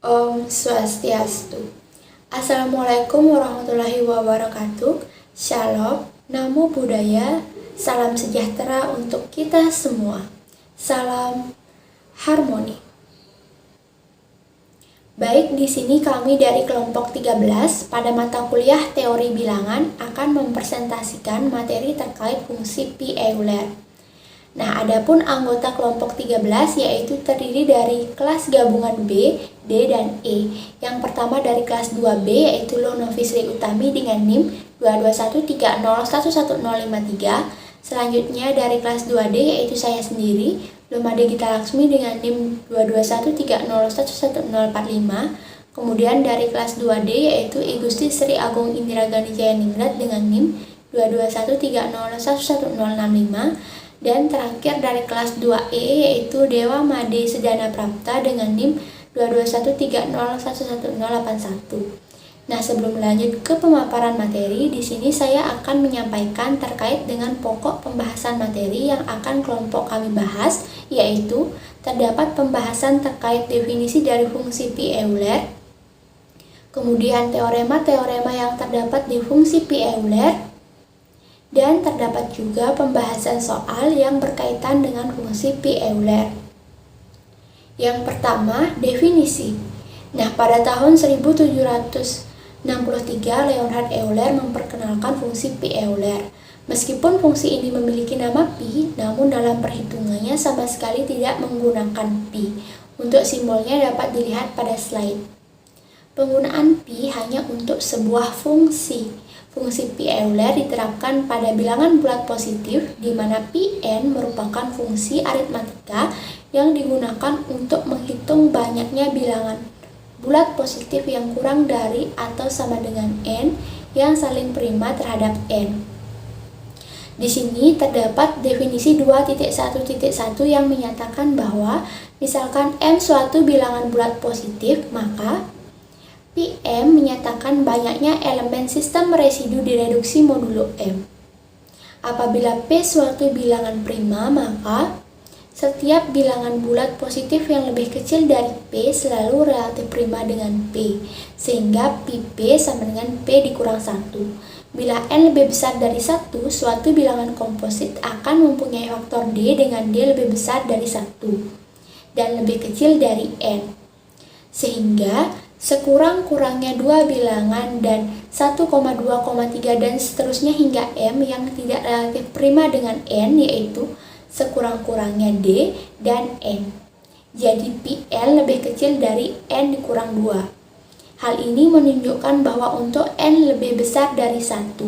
Om Swastiastu. Assalamualaikum warahmatullahi wabarakatuh. Shalom, Namo Buddhaya, salam sejahtera untuk kita semua. Salam harmoni. Baik, di sini kami dari kelompok 13 pada mata kuliah Teori Bilangan akan mempresentasikan materi terkait fungsi pi Euler. Nah, adapun anggota kelompok 13 yaitu terdiri dari kelas gabungan B, D, dan E. Yang pertama dari kelas 2B yaitu Lono Fisri Utami dengan NIM 22130111053. Selanjutnya dari kelas 2D yaitu saya sendiri, Lumade Gita Laksmi dengan NIM 22130111045. Kemudian dari kelas 2D yaitu I Gusti Sri Agung Indira Ganijaya Ningrat dengan NIM 22130111065. Dan terakhir dari kelas 2E yaitu Dewa Made Sedana Prapta dengan NIM 22130111081. Nah, sebelum lanjut ke pemaparan materi, di sini saya akan menyampaikan terkait dengan pokok pembahasan materi yang akan kelompok kami bahas, yaitu terdapat pembahasan terkait definisi dari fungsi pi Euler, kemudian teorema-teorema yang terdapat di fungsi pi Euler, dan terdapat juga pembahasan soal yang berkaitan dengan fungsi pi Euler. Yang pertama, definisi. Nah, pada tahun 1763, Leonhard Euler memperkenalkan fungsi pi Euler. Meskipun fungsi ini memiliki nama pi, namun dalam perhitungannya sama sekali tidak menggunakan pi. Untuk simbolnya dapat dilihat pada slide. Penggunaan pi hanya untuk sebuah fungsi. Fungsi pi Euler diterapkan pada bilangan bulat positif, di mana Pn merupakan fungsi aritmatika yang digunakan untuk menghitung banyaknya bilangan bulat positif yang kurang dari atau sama dengan n yang saling prima terhadap n. Di sini terdapat definisi 2.1.1 yang menyatakan bahwa misalkan m suatu bilangan bulat positif, maka Pm menyatakan banyaknya elemen sistem residu direduksi modulo M. Apabila P suatu bilangan prima, maka setiap bilangan bulat positif yang lebih kecil dari P selalu relatif prima dengan P, sehingga Pp sama dengan P dikurang 1. Bila N lebih besar dari 1, suatu bilangan komposit akan mempunyai faktor D dengan D lebih besar dari 1 dan lebih kecil dari N. Sehingga sekurang-kurangnya dua bilangan dan 1,2,3 dan seterusnya hingga M yang tidak relatif prima dengan N, yaitu sekurang-kurangnya D dan N. Jadi Pn lebih kecil dari N dikurang 2. Hal ini menunjukkan bahwa untuk N lebih besar dari 1,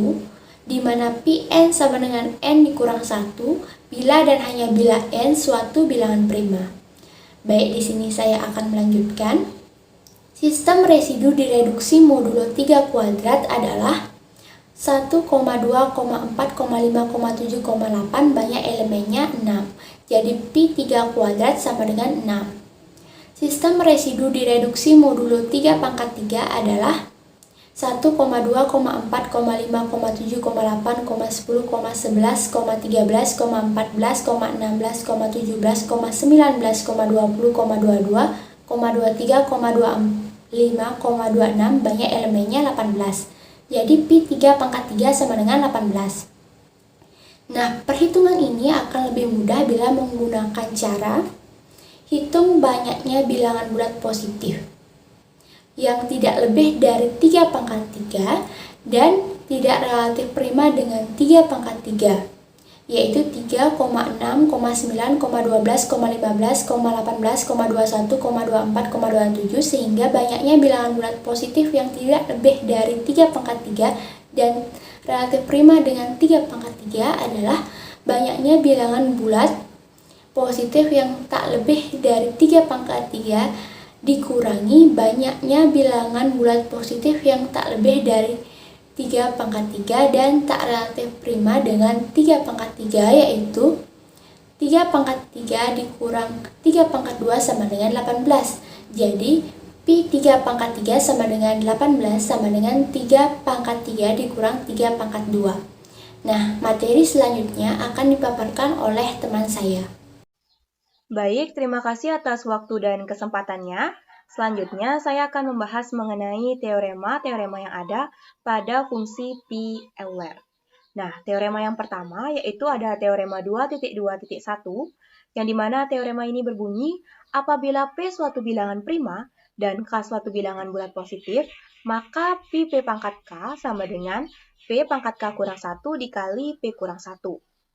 di mana Pn sama dengan N dikurang 1, bila dan hanya bila N suatu bilangan prima. Baik, di sini saya akan melanjutkan. Sistem residu direduksi modulo 3 kuadrat adalah 1,2,4,5,7,8 banyak elemennya 6. Jadi pi 3 kuadrat sama dengan 6. Sistem residu direduksi modulo 3 pangkat 3 adalah 1,2,4,5,7,8,10,11,13,14,15,17,18,19,20,21,22,23,24, banyak elemennya 18. Jadi pi 3 pangkat 3 sama dengan 18. Nah, perhitungan ini akan lebih mudah bila menggunakan cara hitung banyaknya bilangan bulat positif yang tidak lebih dari 3 pangkat 3 dan tidak relatif prima dengan 3 pangkat 3, yaitu 3, 6, 9, 12, 15, 18, 21, 24, 27, sehingga banyaknya bilangan bulat positif yang tidak lebih dari 3 pangkat 3 dan relatif prima dengan 3 pangkat 3 adalah banyaknya bilangan bulat positif yang tak lebih dari 3 pangkat 3 dikurangi banyaknya bilangan bulat positif yang tak lebih dari 3 pangkat 3 dan tak relatif prima dengan 3 pangkat 3, yaitu 3 pangkat 3 dikurang 3 pangkat 2 sama dengan 18. Jadi pi 3 pangkat 3 sama dengan 18 sama dengan 3 pangkat 3 dikurang 3 pangkat 2. Nah, materi selanjutnya akan dipaparkan oleh teman saya. Baik, terima kasih atas waktu dan kesempatannya. Selanjutnya, saya akan membahas mengenai teorema-teorema yang ada pada fungsi P Euler. Nah, teorema yang pertama yaitu ada teorema 2.2.1, yang dimana teorema ini berbunyi, apabila P suatu bilangan prima dan K suatu bilangan bulat positif, maka P pangkat K sama dengan P pangkat K kurang 1 dikali P kurang 1.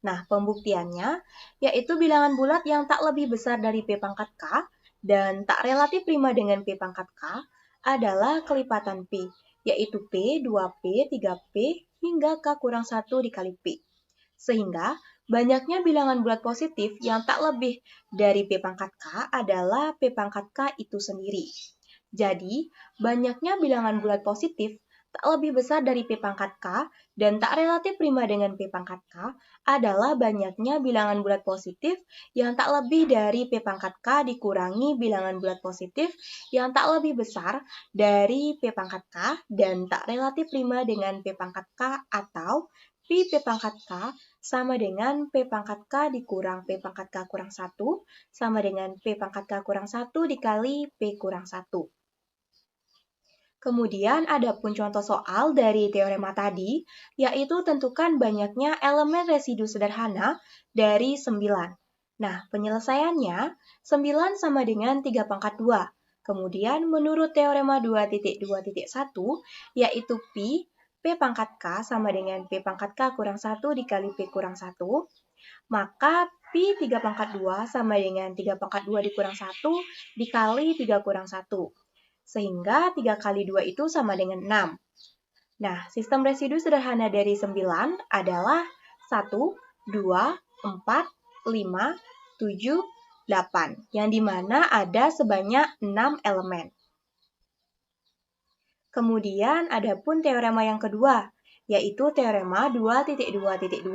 Nah, pembuktiannya yaitu bilangan bulat yang tak lebih besar dari P pangkat K dan tak relatif prima dengan P pangkat K adalah kelipatan P, yaitu P, 2P, 3P, hingga K kurang 1 dikali P. Sehingga banyaknya bilangan bulat positif yang tak lebih dari P pangkat K adalah P pangkat K itu sendiri. Jadi, banyaknya bilangan bulat positif tak lebih besar dari P pangkat K dan tak relatif prima dengan P pangkat K adalah banyaknya bilangan bulat positif yang tak lebih dari P pangkat K dikurangi bilangan bulat positif yang tak lebih besar dari P pangkat K dan tak relatif prima dengan P pangkat K, atau P pangkat K sama dengan P pangkat K dikurang P pangkat K kurang 1 sama dengan P pangkat K kurang 1 dikali P kurang 1. Kemudian ada pun contoh soal dari teorema tadi, yaitu tentukan banyaknya elemen residu sederhana dari 9. Nah, penyelesaiannya 9 sama dengan 3 pangkat 2. Kemudian menurut teorema 2.2.1, yaitu P pangkat K sama dengan P pangkat K kurang 1 dikali P kurang 1, maka P 3 pangkat 2 sama dengan 3 pangkat 2 dikurang 1 dikali 3 kurang 1. Sehingga 3 kali 2 itu sama dengan 6. Nah, sistem residu sederhana dari 9 adalah 1, 2, 4, 5, 7, 8, yang dimana ada sebanyak 6 elemen. Kemudian ada pun teorema yang kedua, yaitu teorema 2.2.2,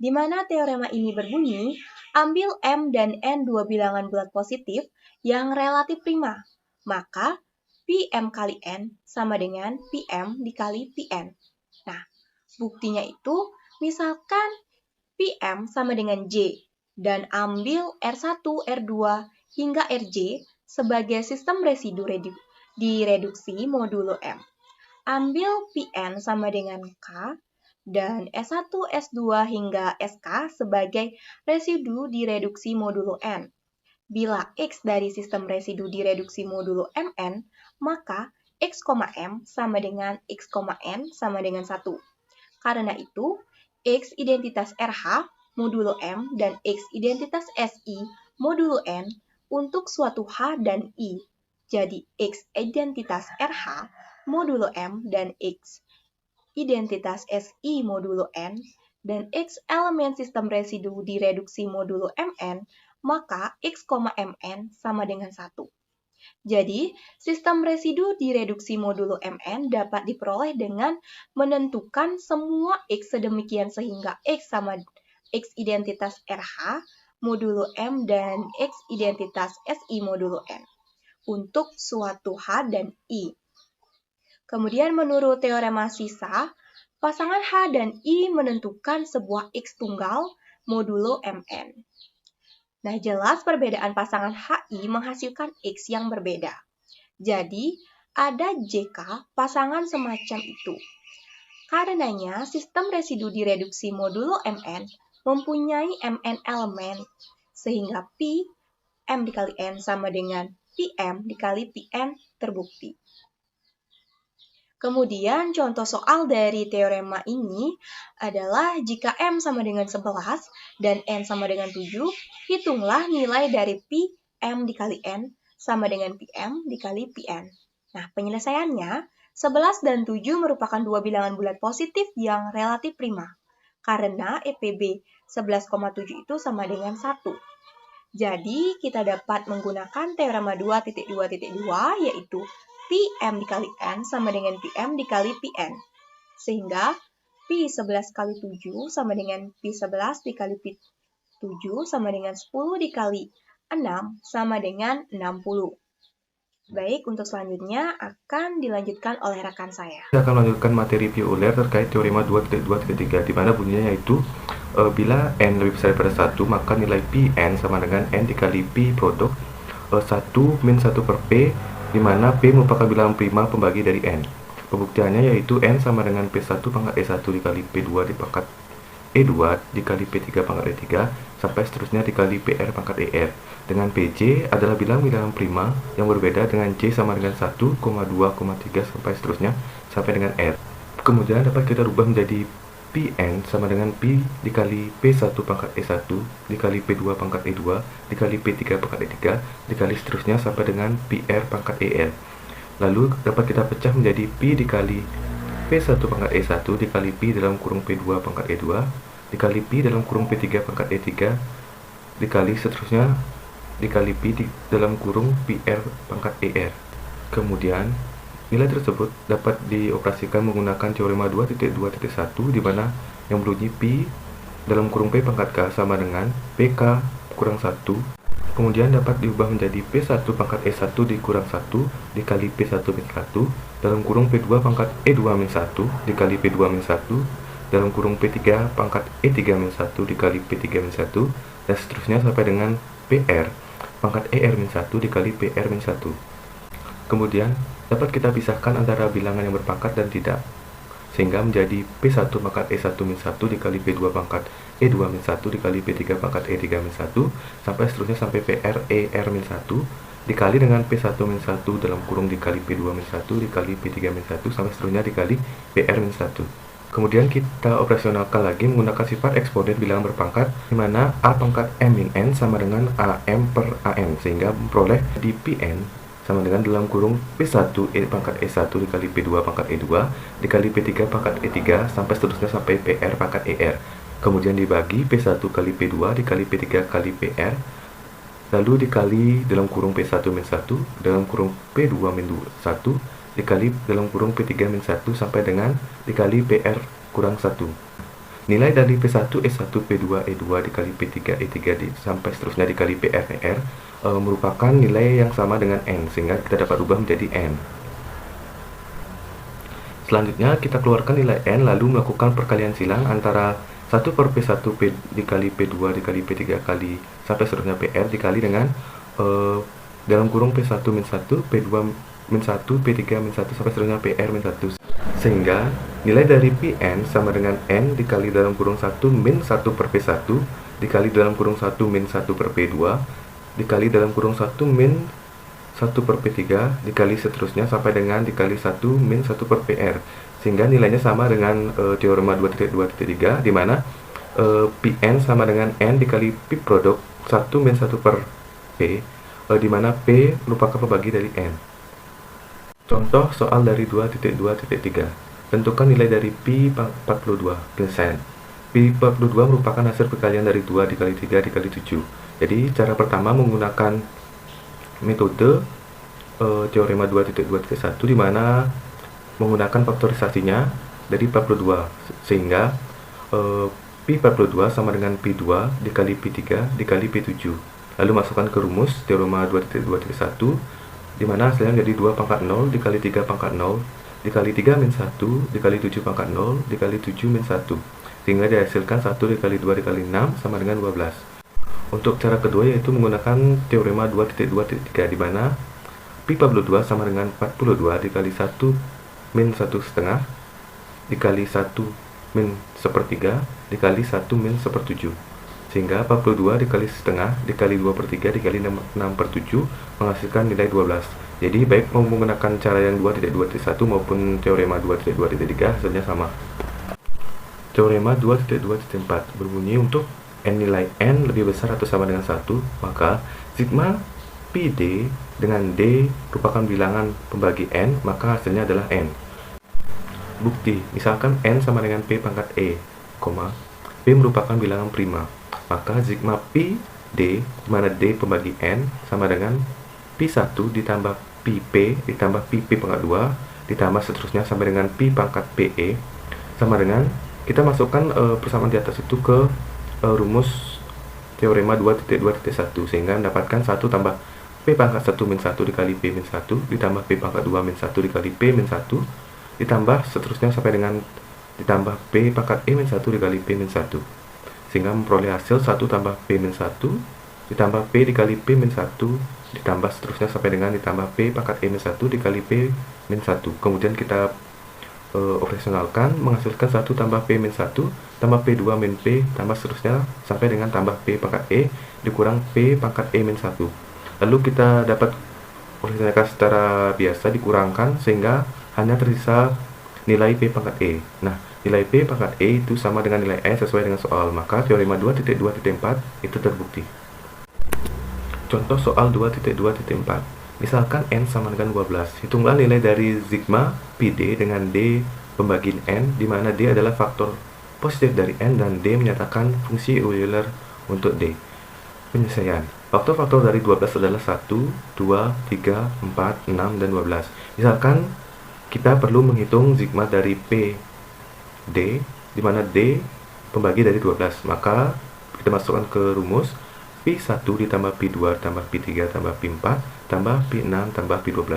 di mana teorema ini berbunyi, ambil M dan N dua bilangan bulat positif yang relatif prima, maka PM kali N sama dengan PM dikali Pn. Nah, buktinya itu misalkan PM sama dengan J dan ambil R1, R2, hingga Rj sebagai sistem residu direduksi modulo M. Ambil Pn sama dengan K dan S1, S2, hingga Sk sebagai residu direduksi modulo N. Bila X dari sistem residu direduksi modulo Mn, maka X, M sama dengan X, N sama dengan 1. Karena itu, X identitas RH modulo M dan X identitas SI modulo N untuk suatu H dan I. Jadi, X identitas RH modulo M dan X identitas SI modulo N dan X elemen sistem residu direduksi modulo Mn, maka X, Mn sama dengan 1. Jadi, sistem residu direduksi modulo Mn dapat diperoleh dengan menentukan semua X sedemikian sehingga X sama X identitas RH modulo M dan X identitas SI modulo N untuk suatu H dan I. Kemudian menurut teorema sisa, pasangan H dan I menentukan sebuah X tunggal modulo Mn. Nah, jelas perbedaan pasangan HI menghasilkan X yang berbeda. Jadi, ada JK pasangan semacam itu. Karenanya, sistem residu direduksi modulo Mn mempunyai Mn elemen, sehingga P M dikali N sama dengan PM dikali Pn terbukti. Kemudian contoh soal dari teorema ini adalah jika M sama dengan 11 dan N sama dengan 7, hitunglah nilai dari P M dikali N sama dengan PM dikali Pn. Nah, penyelesaiannya, 11 dan 7 merupakan dua bilangan bulat positif yang relatif prima, karena EPB 11,7 itu sama dengan 1. Jadi, kita dapat menggunakan teorema 2.2.2, yaitu PM dikali N sama dengan PM dikali Pn. Sehingga P11 kali 7 sama dengan P11 dikali P7 sama dengan 10 dikali 6 sama dengan 60. Baik, untuk selanjutnya akan dilanjutkan oleh rekan saya. Saya akan melanjutkan materi P Euler terkait teorema 2.2.3, di mana bunyinya yaitu bila N lebih besar daripada 1, maka nilai Pn sama dengan N dikali P produk 1 min 1 per P di mana P merupakan bilangan prima pembagi dari N. Pembuktiannya yaitu N sama dengan P1 pangkat E1 dikali P2 di pangkat E2 dikali P3 pangkat E3 sampai seterusnya dikali PR pangkat ER. Dengan PJ adalah bilangan prima yang berbeda dengan J sama dengan 1, 2, 3 sampai seterusnya sampai dengan R. Kemudian dapat kita rubah menjadi Pn sama dengan P dikali P1 pangkat E1 dikali P2 pangkat E2 dikali P3 pangkat E3 dikali seterusnya sampai dengan PR pangkat ER. Lalu dapat kita pecah menjadi P dikali P1 pangkat E1 dikali P dalam kurung P2 pangkat E2 dikali P dalam kurung P3 pangkat E3 dikali seterusnya dikali P dalam kurung PR pangkat ER. Kemudian nilai tersebut dapat dioperasikan menggunakan teorema 2.2.1 di mana yang berbunyi P dalam kurung P pangkat K sama dengan PK kurang 1. Kemudian dapat diubah menjadi P1 pangkat E1 dikurang 1 dikali P1 min 1 dalam kurung P2 pangkat E2 min 1 dikali P2 min 1 dalam kurung P3 pangkat E3 min 1 dikali P3 min 1 dan seterusnya sampai dengan PR pangkat ER min 1 dikali PR min 1. Kemudian dapat kita pisahkan antara bilangan yang berpangkat dan tidak, sehingga menjadi P1 pangkat E1 min 1 dikali P2 pangkat E2 min 1 dikali P3 pangkat E3 min 1 sampai seterusnya sampai PR ER min 1 dikali dengan P1 min 1 dalam kurung dikali P2 min 1 dikali P3 min 1 sampai seterusnya dikali PR min 1. Kemudian kita operasionalkan lagi menggunakan sifat eksponen bilangan berpangkat di mana A pangkat M min N sama dengan AM per AN, sehingga memperoleh di Pn sama dengan dalam kurung P1 pangkat E1 dikali P2 pangkat E2 dikali P3 pangkat E3 sampai seterusnya sampai PR pangkat ER. Kemudian dibagi P1 kali P2 dikali P3 kali PR lalu dikali dalam kurung P1 min 1 dalam kurung P2 min 1 dikali dalam kurung P3 min 1 sampai dengan dikali PR kurang 1. Nilai dari P1 E1 P2 E2 dikali P3 E3 sampai seterusnya dikali PR ER merupakan nilai yang sama dengan N, sehingga kita dapat ubah menjadi N. Selanjutnya kita keluarkan nilai N lalu melakukan perkalian silang antara 1 per P1 P dikali P2 dikali P3 kali sampai seterusnya PR dikali dengan dalam kurung P1 min 1 P2 min 1 P3 min 1 sampai seterusnya PR min 1, sehingga nilai dari Pn sama dengan N dikali dalam kurung 1 min 1 per P1 dikali dalam kurung 1 min 1 per P2 dikali dalam kurung 1 min 1 per P3 dikali seterusnya sampai dengan dikali 1 min 1 per PR, sehingga nilainya sama dengan teorema 2.2.3 di mana Pn sama dengan N dikali P produk 1 min 1 per P di mana P merupakan pembagi dari N. Contoh soal dari 2.2.3. Tentukan nilai dari P42%. P42 merupakan hasil perkalian dari 2 dikali 3 dikali 7. Jadi cara pertama menggunakan metode teorema 2.2.1 di mana menggunakan faktorisasinya dari 42, sehingga P42 sama dengan P2 dikali P3 dikali P7. Lalu masukkan ke rumus teorema 2.2.1 di mana hasilnya menjadi 2 pangkat 0 dikali 3 pangkat 0 dikali 3 min 1 dikali 7 pangkat 0 dikali 7 min 1, sehingga dihasilkan 1 dikali 2 dikali 6 sama dengan 12. Untuk cara kedua yaitu menggunakan teorema 2.2.3 di mana P42 sama dengan 42 dikali 1 min 1 setengah dikali 1 min 1/3 dikali 1 min 1/7, sehingga 42 dikali setengah dikali 2/3 dikali 6/7 menghasilkan nilai 12. Jadi baik mau menggunakan cara yang 2.2.1 maupun teorema 2.2.3 hasilnya sama. Teorema 2.2.4 berbunyi untuk N nilai N lebih besar atau sama dengan 1, maka sigma PD dengan D merupakan bilangan pembagi N, maka hasilnya adalah N. Bukti, misalkan N sama dengan P pangkat E, P merupakan bilangan prima, maka sigma P D, di mana D pembagi N sama dengan P1 ditambah PP ditambah PP pangkat 2 ditambah seterusnya sampai dengan P pangkat PE sama dengan, kita masukkan persamaan di atas itu ke rumus teorema 2.2.1 sehingga mendapatkan 1 tambah P pangkat 1 min 1 dikali P min 1 ditambah P pangkat 2 min 1 dikali P min 1 ditambah seterusnya sampai dengan ditambah P pangkat E min 1 dikali P min 1, sehingga memperoleh hasil 1 tambah P min 1 ditambah P dikali P min 1 ditambah seterusnya sampai dengan ditambah P pangkat E-1 dikali P-1. Kemudian kita operasionalkan menghasilkan 1 tambah P-1 tambah P2 min P tambah seterusnya sampai dengan tambah P pangkat E dikurang P pangkat E-1. Lalu kita dapat operasionalkan secara biasa dikurangkan sehingga hanya tersisa nilai P pangkat E. Nah, nilai P pangkat E itu sama dengan nilai N sesuai dengan soal, maka teorema 2.2.4 itu terbukti. Contoh soal 2.2.4. Misalkan N sama dengan 12. Hitunglah nilai dari sigma PD dengan D pembagi N, di mana D adalah faktor positif dari N dan D menyatakan fungsi Euler untuk D. Penyelesaian. Faktor-faktor dari 12 adalah 1, 2, 3, 4, 6, dan 12. Misalkan kita perlu menghitung sigma dari P D, di mana D pembagi dari 12. Maka kita masukkan ke rumus P1 ditambah P2 tambah P3 tambah P4 tambah P6 tambah P12.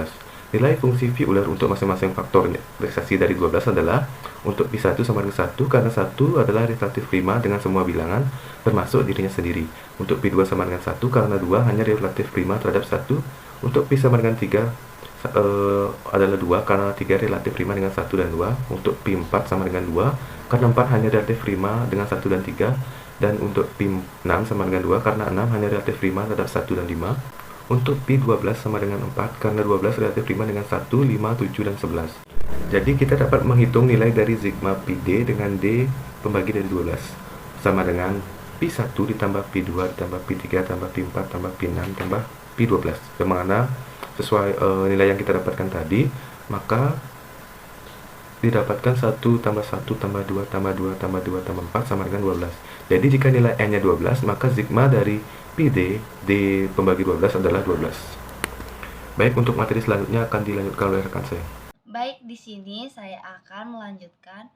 Nilai fungsi Euler untuk masing-masing faktor relaksasi dari 12 adalah untuk P1 sama dengan 1 karena 1 adalah relatif prima dengan semua bilangan termasuk dirinya sendiri. Untuk P2 sama dengan 1 karena 2 hanya relatif prima terhadap 1. Untuk P sama dengan 3 adalah 2 karena 3 relatif prima dengan 1 dan 2. Untuk P4 sama dengan 2 karena 4 hanya relatif prima dengan 1 dan 3. Dan untuk P6 sama dengan 2 karena 6 hanya relatif prima terhadap 1 dan 5. Untuk P12 sama dengan 4 karena 12 relatif prima dengan 1, 5, 7, dan 11. Jadi kita dapat menghitung nilai dari sigma PD dengan D pembagi dari 12 sama dengan P1 ditambah P2 ditambah P3 tambah P4 tambah P6 tambah P12. Yang mana sesuai nilai yang kita dapatkan tadi, maka didapatkan 1 tambah 1 tambah 2 tambah 2 tambah 2 tambah 4 sama dengan 12. Jadi jika nilai N-nya 12, maka sigma dari PD D pembagi 12 adalah 12. Baik, untuk materi selanjutnya akan dilanjutkan oleh rekan saya. Baik, di sini saya akan melanjutkan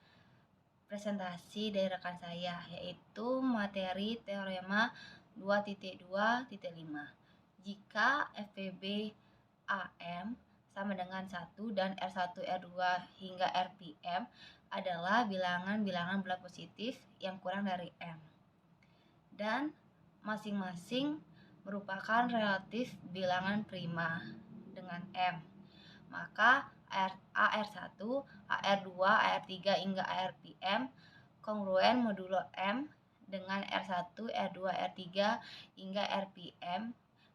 presentasi dari rekan saya, yaitu materi teorema 2.2.5. Jika FPB AM sama dengan 1 dan R1, R2 hingga RPM adalah bilangan-bilangan bulat positif yang kurang dari M. Dan masing-masing merupakan relatif bilangan prima dengan M. Maka AR1, AR2, AR3 hingga ARPM kongruen modulo M dengan R1, R2, R3 hingga RPM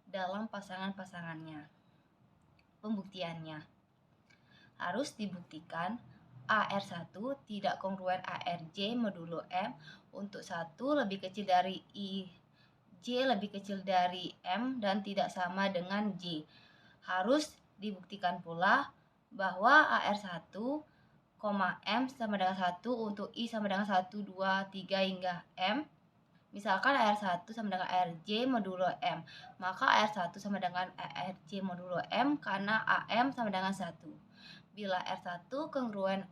dalam pasangan-pasangannya. Pembuktiannya harus dibuktikan AR1 tidak kongruen ARJ modulo M untuk 1 lebih kecil dari I, J lebih kecil dari M dan tidak sama dengan J. Harus dibuktikan pula bahwa AR1, M sama dengan 1 untuk I sama dengan 1, 2, 3 hingga M. Misalkan AR1 sama dengan ARJ modulo M, maka AR1 sama dengan ARJ modulo M karena AM sama dengan 1. Bila R1 kongruen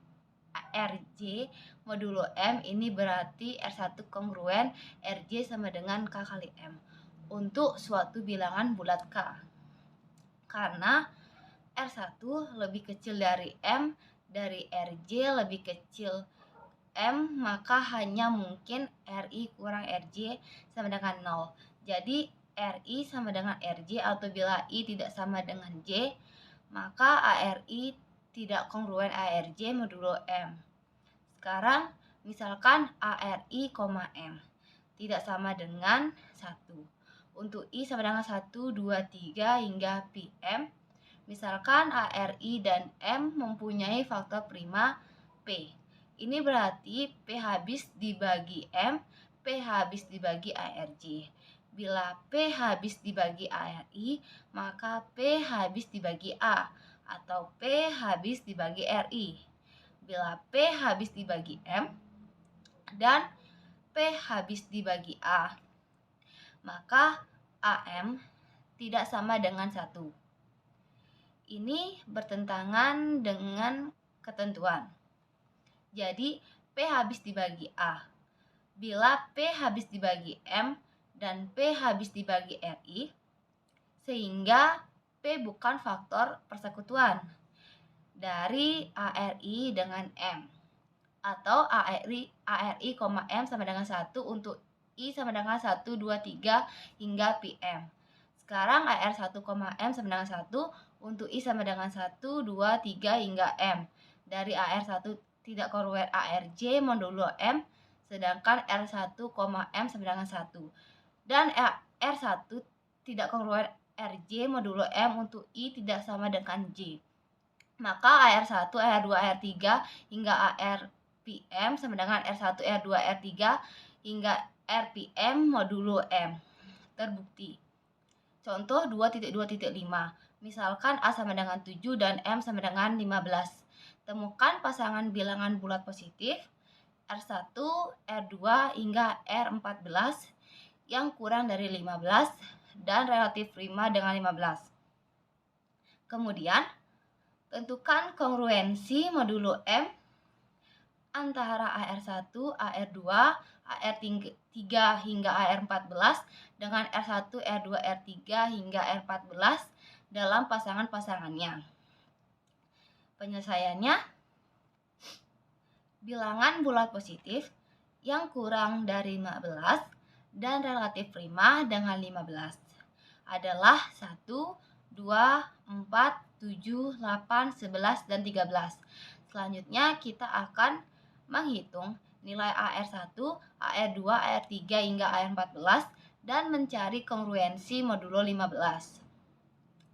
RJ modulo M, ini berarti R1 kongruen RJ sama dengan K kali M untuk suatu bilangan bulat K. Karena R1 lebih kecil dari M, dari RJ lebih kecil M, maka hanya mungkin RI kurang RJ sama dengan 0. Jadi RI sama dengan RJ, atau bila I tidak sama dengan J, maka ARI tidak kongruen ARJ modulo M. Sekarang misalkan ARI, M tidak sama dengan 1. Untuk I sama dengan 1, 2, 3 hingga PM. Misalkan ARI dan M mempunyai faktor prima P. Ini berarti P habis dibagi M, P habis dibagi ARJ. Bila P habis dibagi ARI, maka P habis dibagi A, atau P habis dibagi RI. Bila P habis dibagi M dan P habis dibagi A, maka AM tidak sama dengan 1. Ini bertentangan dengan ketentuan. Jadi P habis dibagi A. Bila P habis dibagi M dan P habis dibagi RI, sehingga P bukan faktor persekutuan dari ARI dengan M, atau ARI, M sama dengan 1 untuk I sama dengan 1, 2, 3 hingga PM. Sekarang AR1, M sama dengan 1 untuk I sama dengan 1, 2, 3 hingga M. Dari AR1 tidak kongruen ARJ modulo M, sedangkan R1, M sama dengan 1. Dan R1 tidak kongruen RJ modulo M untuk I tidak sama dengan J. Maka AR1, AR2, AR3 hingga ARPM sama dengan R1, R2, R3 hingga RPM modulo M. Terbukti. Contoh 2.2.5. Misalkan A sama dengan 7 dan M sama dengan 15. Temukan pasangan bilangan bulat positif R1, R2 hingga R14 yang kurang dari 15 dan relatif prima dengan 15. Kemudian, tentukan kongruensi modulo M antara AR1, AR2, AR3 hingga AR14 dengan R1, R2, R3 hingga R14 dalam pasangan-pasangannya. Penyelesaiannya, bilangan bulat positif yang kurang dari 15 dan relatif prima dengan 15 adalah 1, 2, 4, 7, 8, 11, dan 13. Selanjutnya kita akan menghitung nilai AR1, AR2, AR3 hingga AR14 dan mencari kongruensi modulo 15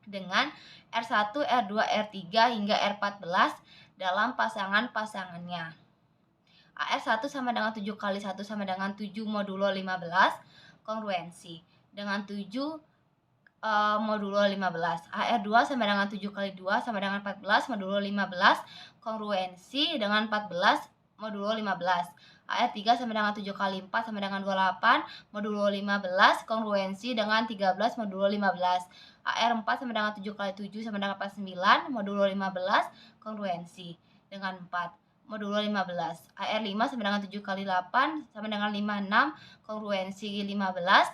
dengan R1, R2, R3 hingga R14 dalam pasangan-pasangannya. AR1 sama dengan 7 kali 1 sama dengan 7 modulo 15, kongruensi dengan 7 modulo 15. AR2 sama dengan 7 kali 2 sama dengan 14 modulo 15, kongruensi dengan 14 modulo 15. AR3 sama dengan 7 kali 4 sama dengan 28 modulo 15, kongruensi dengan 13 modulo 15. AR4 sama dengan 7 kali 7 sama dengan 49 modulo 15, kongruensi dengan 4 modulo 15. AR5 sama dengan 7 kali 8 sama dengan 56, kongruensi 15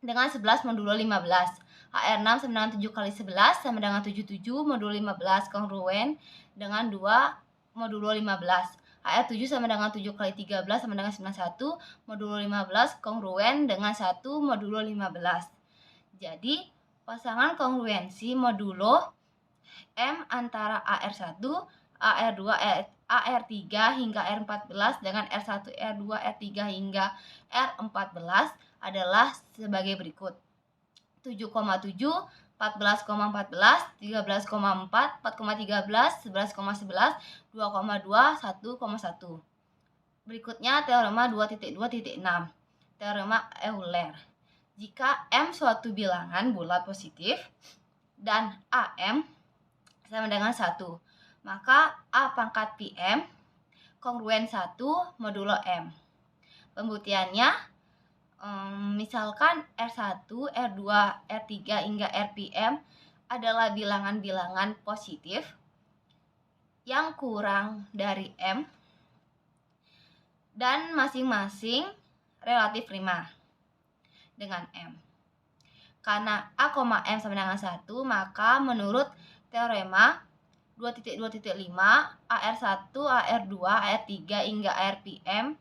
dengan 11 modulo 15. AR6 sama dengan 7 kali 11 sama dengan 77 modulo 15, kongruen dengan 2 modulo 15. AR7 sama dengan 7 kali 13 sama dengan 91 modulo 15, kongruen dengan 1 modulo 15. Jadi, pasangan kongruensi modulo M antara AR1, AR2, AR3 hingga R14 dengan R1, R2, R3 hingga R14 adalah sebagai berikut. 7,7, 14,14, 13,4, 4,13, 11,11, 2,2, 1,1. Berikutnya teorema 2.2.6. Teorema Euler. Jika M suatu bilangan bulat positif dan AM sama dengan 1, maka A pangkat PM kongruen 1 modulo M. Pembuktiannya, misalkan R1, R2, R3 hingga RPM adalah bilangan-bilangan positif yang kurang dari M dan masing-masing relatif prima dengan M. Karena A, M sama dengan 1, maka menurut teorema 2.2.5, AR1, AR2, AR3 hingga RPM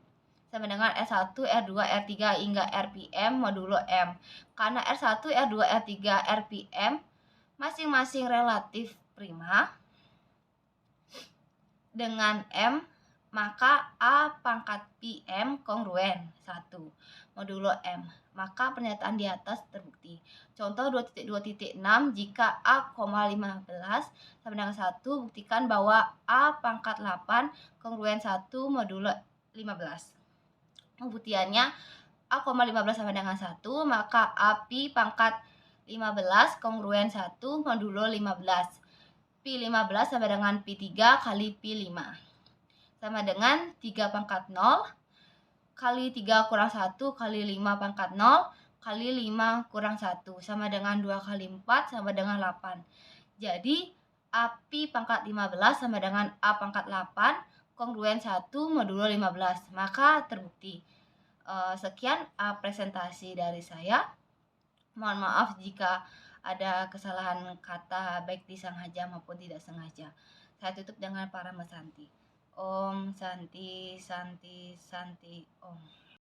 sama dengan R1, R2, R3 hingga RPM modulo M. Karena R1, R2, R3, RPM masing-masing relatif prima dengan M, maka A pangkat PM kongruen 1 modulo M. Maka pernyataan di atas terbukti. Contoh 2.2.6, jika A, 15 sama dengan 1, buktikan bahwa A pangkat 8 kongruen 1 modulo 15. Pembuktiannya, A, 15 sama dengan 1, maka AP pangkat 15 kongruen 1 modulo 15. Pi 15 sama dengan Pi 3 kali Pi 5. Sama dengan 3 pangkat 0 kali 3 kurang 1 kali 5 pangkat 0 kali 5 kurang 1 sama dengan 2 kali 4 sama dengan 8. Jadi AP pangkat 15 sama dengan A pangkat 8 kongruen 1 modulo 15. Maka terbukti. Sekian presentasi dari saya. Mohon maaf jika ada kesalahan kata baik disengaja maupun tidak sengaja. Saya tutup dengan Parama Santi. Om Santi Santi Santi Om.